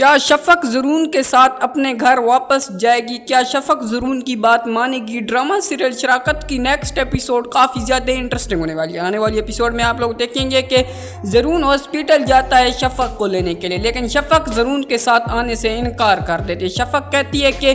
کیا شفق زرون کے ساتھ اپنے گھر واپس جائے گی؟ کیا شفق زرون کی بات مانے گی؟ ڈرامہ سیریل شراکت کی نیکسٹ ایپیسوڈ کافی زیادہ انٹرسٹنگ ہونے والی ہے۔ آنے والی ایپیسوڈ میں آپ لوگ دیکھیں گے کہ زرون ہاسپٹل جاتا ہے شفق کو لینے کے لیے، لیکن شفق زرون کے ساتھ آنے سے انکار کر دیتی ہے۔ شفق کہتی ہے کہ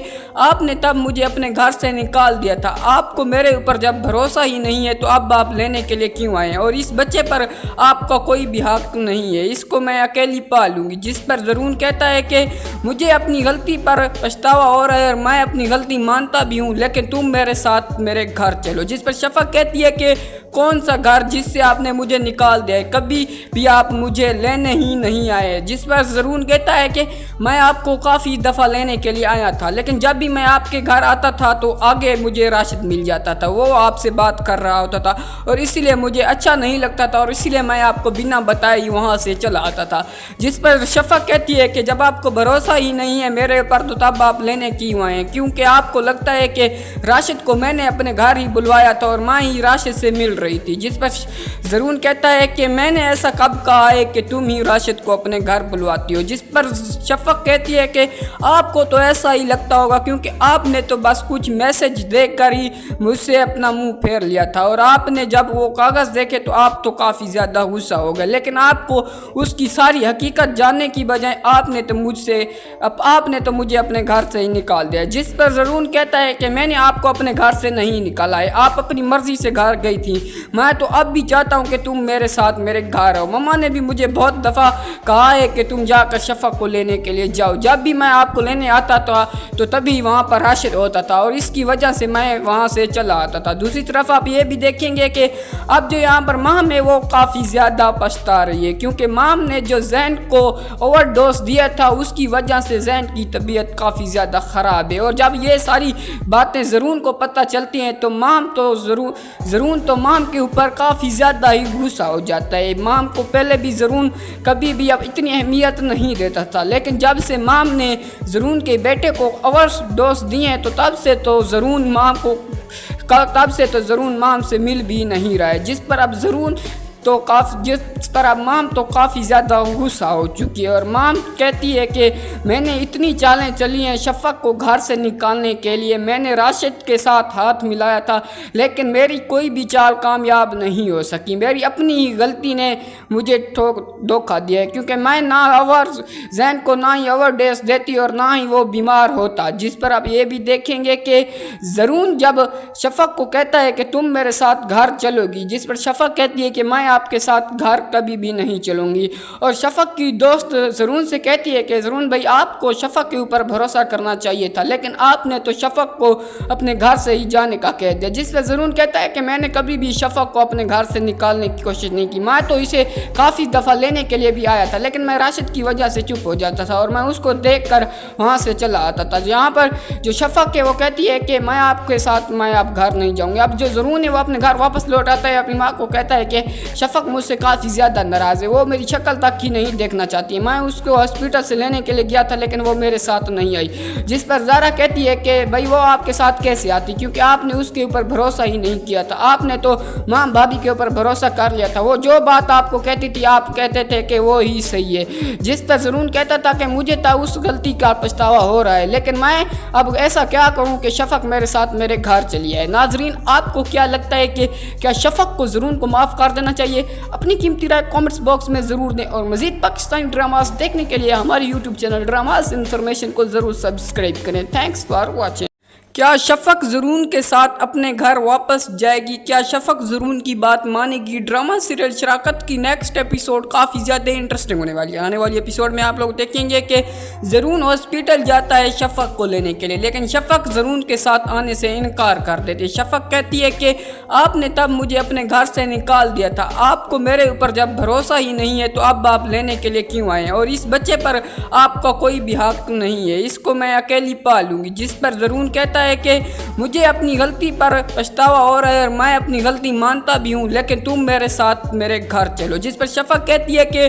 آپ نے تب مجھے اپنے گھر سے نکال دیا تھا، آپ کو میرے اوپر جب بھروسہ ہی نہیں ہے تو اب آپ لینے کے لیے کیوں آئے ہیں؟ اور اس بچے پر آپ کا کوئی بھی حق نہیں ہے، اس کو میں اکیلی پالوں گی۔ جس پر زرون کہتا ہے کہ مجھے اپنی غلطی پر پچھتاوا ہو رہا ہے اور میں اپنی غلطی مانتا بھی ہوں، لیکن تم میرے ساتھ میرے گھر چلو۔ جس پر شفق کہتی ہے کہ کون سا گھر جس سے آپ نے مجھے نکال دیا ہے، کبھی بھی آپ مجھے لینے ہی نہیں آئے۔ جس پر زرون کہتا ہے کہ میں آپ کو کافی دفعہ لینے کے لیے آیا تھا، لیکن جب بھی میں آپ کے گھر آتا تھا تو آگے مجھے راشد مل جاتا تھا، وہ آپ سے بات کر رہا ہوتا تھا اور اسی لیے مجھے اچھا نہیں لگتا تھا اور اسی لیے میں آپ کو بنا بتائے ہی وہاں سے چلا آتا تھا۔ جس پر شفق کہتی ہے کہ جب آپ کو بھروسہ ہی نہیں ہے میرے اوپر تو تب آپ لینے کیوں آئے ہیں؟ کیونکہ آپ کو لگتا ہے کہ راشد کو میں نے اپنے گھر ہی بلوایا تھا اور ماں ہی راشد سے مل رہی تھی۔ جس پر زرون کہتا ہے کہ میں نے ایسا کب کہا ہے کہ تم ہی راشد کو اپنے گھر بلواتی ہو؟ جس پر شفق کہتی ہے کہ آپ کو تو ایسا ہی لگتا ہوگا کیونکہ آپ نے تو بس کچھ میسج دیکھ کر ہی مجھ سے اپنا منہ پھیر لیا تھا اور آپ نے جب وہ کاغذ دیکھے تو آپ تو کافی زیادہ غصہ ہو گئے، لیکن آپ کو اس کی ساری حقیقت جاننے کی بجائے آپ نے تو مجھے اپنے گھر سے ہی نکال دیا۔ جس پر زرون کہتا ہے کہ میں نے آپ کو اپنے گھر سے نہیں نکالا ہے، آپ اپنی مرضی سے گھر گئی تھی، میں تو اب بھی چاہتا ہوں کہ تم میرے ساتھ میرے گھر آؤ۔ مما نے بھی مجھے بہت دفعہ کہا ہے کہ تم جا کر شفق کو لینے کے لیے جاؤ، جب بھی میں آپ کو لینے آتا تھا تو تبھی وہاں پر راشد ہوتا تھا اور اس کی وجہ سے میں وہاں سے چلا آتا تھا۔ دوسری طرف آپ یہ بھی دیکھیں گے کہ اب جو یہاں پر مام ہے وہ کافی زیادہ پچھتا رہی ہے، کیونکہ مام نے جو زین کو اوور ڈوز دیا تھا اس کی وجہ سے زین کی طبیعت کافی زیادہ خراب ہے، اور جب یہ ساری باتیں زرون کو پتہ چلتی ہیں تو زرون تو مام کے اوپر کافی زیادہ ہی غصہ ہو جاتا ہے۔ مام کو پہلے بھی زرون کبھی بھی اب اتنی اہمیت نہیں دیتا تھا، لیکن جب سے مام نے زرون کے بیٹے کو اوور ڈوز دی ہیں تو تب سے تو زرون مام سے مل بھی نہیں رہا ہے۔ جس پر مام تو کافی زیادہ غصہ ہو چکی ہے اور مام کہتی ہے کہ میں نے اتنی چالیں چلی ہیں شفق کو گھر سے نکالنے کے لیے، میں نے راشد کے ساتھ ہاتھ ملایا تھا لیکن میری کوئی بھی چال کامیاب نہیں ہو سکی، میری اپنی ہی غلطی نے مجھے دھوکہ دیا ہے، کیونکہ میں نہ زین کو نہ ہی اوور ڈوز دیتی اور نہ ہی وہ بیمار ہوتا۔ جس پر آپ یہ بھی دیکھیں گے کہ زرون جب شفق کو کہتا ہے کہ تم میرے ساتھ گھر چلو گی، جس پر شفق کہتی ہے کہ میں آپ کے ساتھ گھر کبھی بھی نہیں چلوں گی، اور شفق کی دوست زرون سے کہتی ہے کہ زرون بھائی آپ کو شفق کے اوپر بھروسہ کرنا چاہیے تھا، لیکن آپ نے تو شفق کو اپنے گھر سے ہی جانے کا کہہ دیا۔ جس پر زرون کہتا ہے کہ میں نے کبھی بھی شفق کو اپنے گھر سے نکالنے کی کوشش نہیں کی، میں تو اسے کافی دفعہ لینے کے لیے بھی آیا تھا لیکن میں راشد کی وجہ سے چپ ہو جاتا تھا اور میں اس کو دیکھ کر وہاں سے چلا آتا تھا۔ یہاں پر جو شفق ہے وہ کہتی ہے کہ میں آپ کے ساتھ اب گھر نہیں جاؤں گی۔ اب جو زرون ہے وہ اپنے گھر واپس لوٹ آتا ہے، اپنی ماں کو کہتا ہے کہ شفق مجھ سے کافی زیادہ ناراض ہے، وہ میری شکل تک ہی نہیں دیکھنا چاہتی ہے، میں اس کو ہاسپٹل سے لینے کے لیے گیا تھا لیکن وہ میرے ساتھ نہیں آئی۔ جس پر زارا کہتی ہے کہ بھائی وہ آپ کے ساتھ کیسے آتی، کیونکہ آپ نے اس کے اوپر بھروسہ ہی نہیں کیا تھا، آپ نے تو ماں بھابھی کے اوپر بھروسہ کر لیا تھا، وہ جو بات آپ کو کہتی تھی آپ کہتے تھے کہ وہ ہی صحیح ہے۔ جس پر زرون کہتا تھا کہ مجھے تو اس غلطی کا پچھتاوا ہو رہا ہے، لیکن میں اب ایسا کیا کروں کہ شفق میرے ساتھ میرے گھر چلی آئے۔ ناظرین آپ کو کیا لگتا ہے کہ کیا شفق کو زرون کو معاف کر دینا چاہیے؟ اپنی قیمتی رائے کامنٹس باکس میں ضرور دیں اور مزید پاکستانی ڈراماز دیکھنے کے لیے ہمارے یوٹیوب چینل ڈراماز انفارمیشن کو ضرور سبسکرائب کریں۔ Thanks for watching. کیا شفق زرون کے ساتھ اپنے گھر واپس جائے گی؟ کیا شفق زرون کی بات مانے گی؟ ڈرامہ سیریل شراکت کی نیکسٹ ایپیسوڈ کافی زیادہ انٹرسٹنگ ہونے والی ہے۔ آنے والی ایپیسوڈ میں آپ لوگ دیکھیں گے کہ زرون ہاسپٹل جاتا ہے شفق کو لینے کے لیے، لیکن شفق زرون کے ساتھ آنے سے انکار کر دیتی ہے۔ شفق کہتی ہے کہ آپ نے تب مجھے اپنے گھر سے نکال دیا تھا، آپ کو میرے اوپر جب بھروسہ ہی نہیں ہے تو اب آپ لینے کے لیے کیوں آئے ہیں؟ اور اس بچے پر آپ کا کوئی بھی حق نہیں ہے، اس کو میں اکیلی پالوں گی۔ جس پر زرون کہتا ہے کہ مجھے اپنی غلطی پر پچھتاوا ہو رہا ہے اور میں اپنی غلطی مانتا بھی ہوں، لیکن تم میرے ساتھ میرے گھر چلو۔ جس پر شفق کہتی ہے کہ